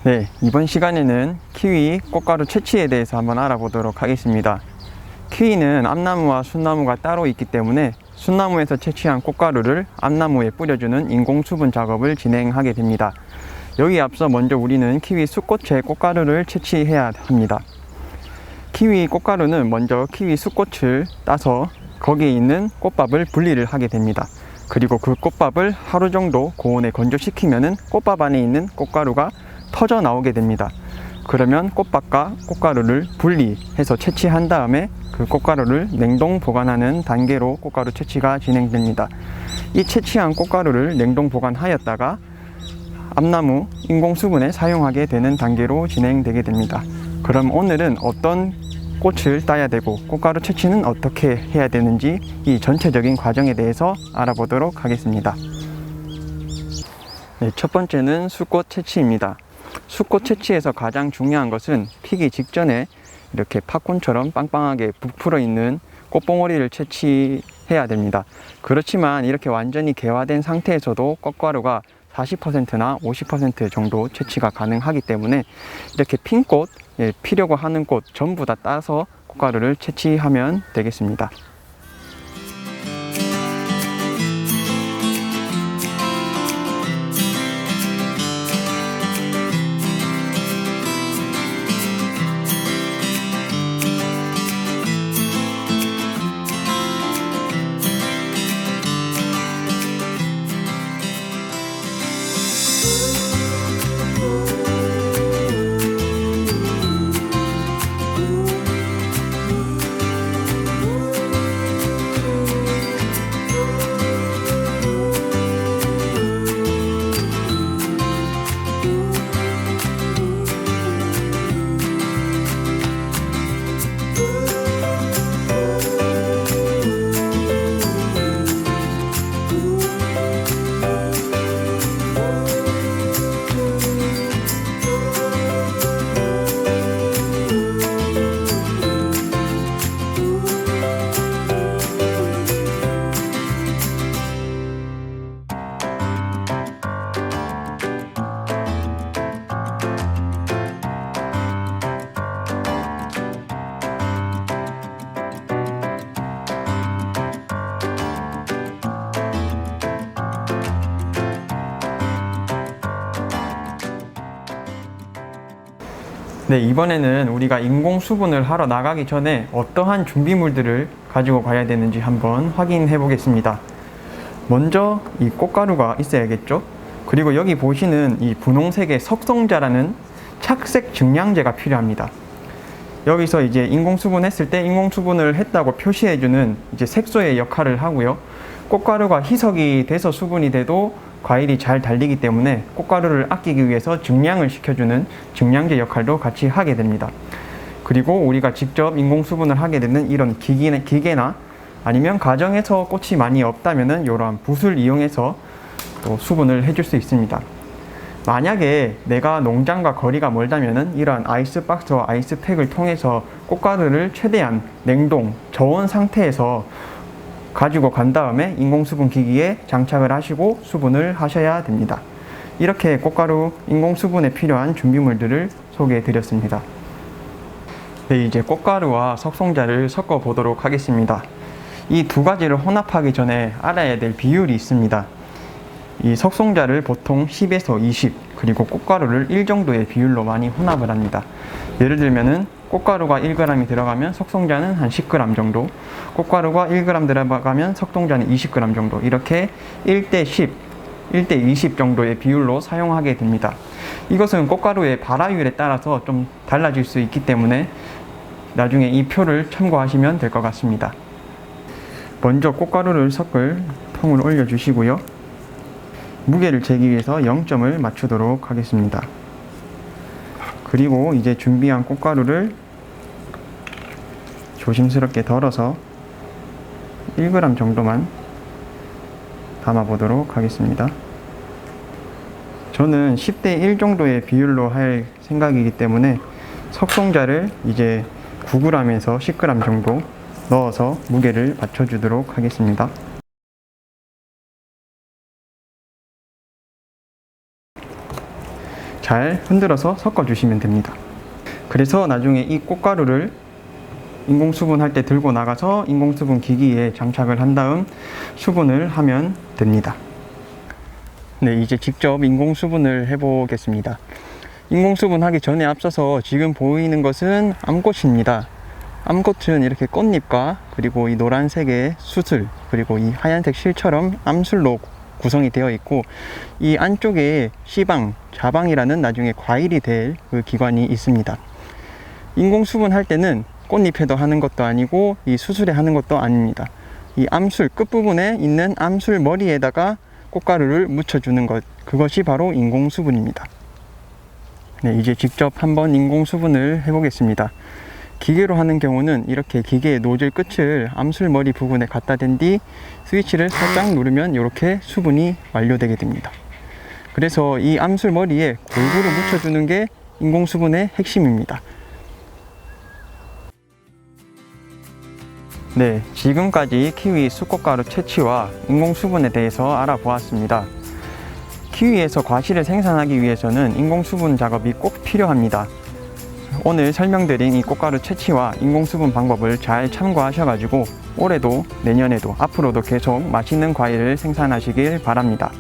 네, 이번 시간에는 키위 꽃가루 채취에 대해서 한번 알아보도록 하겠습니다. 키위는 암나무와 순나무가 따로 있기 때문에 순나무에서 채취한 꽃가루를 암나무에 뿌려주는 인공수분 작업을 진행하게 됩니다. 여기에 앞서 먼저 우리는 키위 숫꽃의 꽃가루를 채취해야 합니다. 키위 꽃가루는 먼저 키위 숫꽃을 따서 거기에 있는 꽃밥을 분리를 하게 됩니다. 그리고 그 꽃밥을 하루 정도 고온에 건조시키면은 꽃밥 안에 있는 꽃가루가 터져 나오게 됩니다. 그러면 꽃밥과 꽃가루를 분리해서 채취한 다음에 그 꽃가루를 냉동 보관하는 단계로 꽃가루 채취가 진행됩니다. 이 채취한 꽃가루를 냉동 보관하였다가 암나무 인공수분에 사용하게 되는 단계로 진행되게 됩니다. 그럼 오늘은 어떤 꽃을 따야 되고 꽃가루 채취는 어떻게 해야 되는지 이 전체적인 과정에 대해서 알아보도록 하겠습니다. 네, 첫 번째는 숫꽃 채취입니다. 숫꽃 채취에서 가장 중요한 것은 피기 직전에 이렇게 팝콘처럼 빵빵하게 부풀어 있는 꽃봉오리를 채취해야 됩니다. 그렇지만 이렇게 완전히 개화된 상태에서도 꽃가루가 40%나 50% 정도 채취가 가능하기 때문에 이렇게 핀 꽃, 피려고 하는 꽃 전부 다 따서 꽃가루를 채취하면 되겠습니다. 네, 이번에는 우리가 인공수분을 하러 나가기 전에 어떠한 준비물들을 가지고 가야 되는지 한번 확인해 보겠습니다. 먼저 이 꽃가루가 있어야겠죠? 그리고 여기 보시는 이 분홍색의 석송자라는 착색 증량제가 필요합니다. 여기서 이제 인공수분 했을 때 인공수분을 했다고 표시해주는 이제 색소의 역할을 하고요. 꽃가루가 희석이 돼서 수분이 돼도 과일이 잘 달리기 때문에 꽃가루를 아끼기 위해서 증량을 시켜주는 증량제 역할도 같이 하게 됩니다. 그리고 우리가 직접 인공수분을 하게 되는 이런 기계나 아니면 가정에서 꽃이 많이 없다면 이러한 붓을 이용해서 또 수분을 해줄 수 있습니다. 만약에 내가 농장과 거리가 멀다면 이러한 아이스박스와 아이스팩을 통해서 꽃가루를 최대한 냉동, 저온 상태에서 가지고 간 다음에 인공수분 기기에 장착을 하시고 수분을 하셔야 됩니다. 이렇게 꽃가루 인공수분에 필요한 준비물들을 소개해 드렸습니다. 네, 이제 꽃가루와 석송자를 섞어 보도록 하겠습니다. 이 두 가지를 혼합하기 전에 알아야 될 비율이 있습니다. 이 석송자를 보통 10에서 20, 그리고 꽃가루를 1 정도의 비율로 많이 혼합을 합니다. 예를 들면은 꽃가루가 1g이 들어가면 석송자는 한 10g 정도, 꽃가루가 1g 들어가면 석송자는 20g 정도, 이렇게 1대 10, 1대 20 정도의 비율로 사용하게 됩니다. 이것은 꽃가루의 발화율에 따라서 좀 달라질 수 있기 때문에 나중에 이 표를 참고하시면 될 것 같습니다. 먼저 꽃가루를 섞을 통을 올려주시고요. 무게를 재기 위해서 0점을 맞추도록 하겠습니다. 그리고 이제 준비한 꽃가루를 조심스럽게 덜어서 1g 정도만 담아 보도록 하겠습니다. 저는 10대 1 정도의 비율로 할 생각이기 때문에 석송자를 이제 9g에서 10g 정도 넣어서 무게를 맞춰주도록 하겠습니다. 잘 흔들어서 섞어 주시면 됩니다. 그래서 나중에 이 꽃가루를 인공수분 할 때 들고 나가서 인공수분 기기에 장착을 한 다음 수분을 하면 됩니다. 네, 이제 직접 인공수분을 해보겠습니다. 인공수분 하기 전에 앞서서 지금 보이는 것은 암꽃입니다. 암꽃은 이렇게 꽃잎과 그리고 이 노란색의 수술, 그리고 이 하얀색 실처럼 암술로 구성이 되어 있고, 이 안쪽에 씨방, 자방이라는 나중에 과일이 될 그 기관이 있습니다. 인공수분 할 때는 꽃잎에도 하는 것도 아니고 이 수술에 하는 것도 아닙니다. 이 암술 끝부분에 있는 암술 머리에다가 꽃가루를 묻혀주는 것, 그것이 바로 인공수분입니다. 네, 이제 직접 한번 인공수분을 해보겠습니다. 기계로 하는 경우는 이렇게 기계의 노즐 끝을 암술 머리 부분에 갖다 댄 뒤 스위치를 살짝 누르면 이렇게 수분이 완료되게 됩니다. 그래서 이 암술 머리에 골고루 묻혀주는 게 인공수분의 핵심입니다. 네, 지금까지 키위 수꽃가루 채취와 인공수분에 대해서 알아보았습니다. 키위에서 과실을 생산하기 위해서는 인공수분 작업이 꼭 필요합니다. 오늘 설명드린 이 꽃가루 채취와 인공수분 방법을 잘 참고하셔가지고 올해도 내년에도 앞으로도 계속 맛있는 과일을 생산하시길 바랍니다.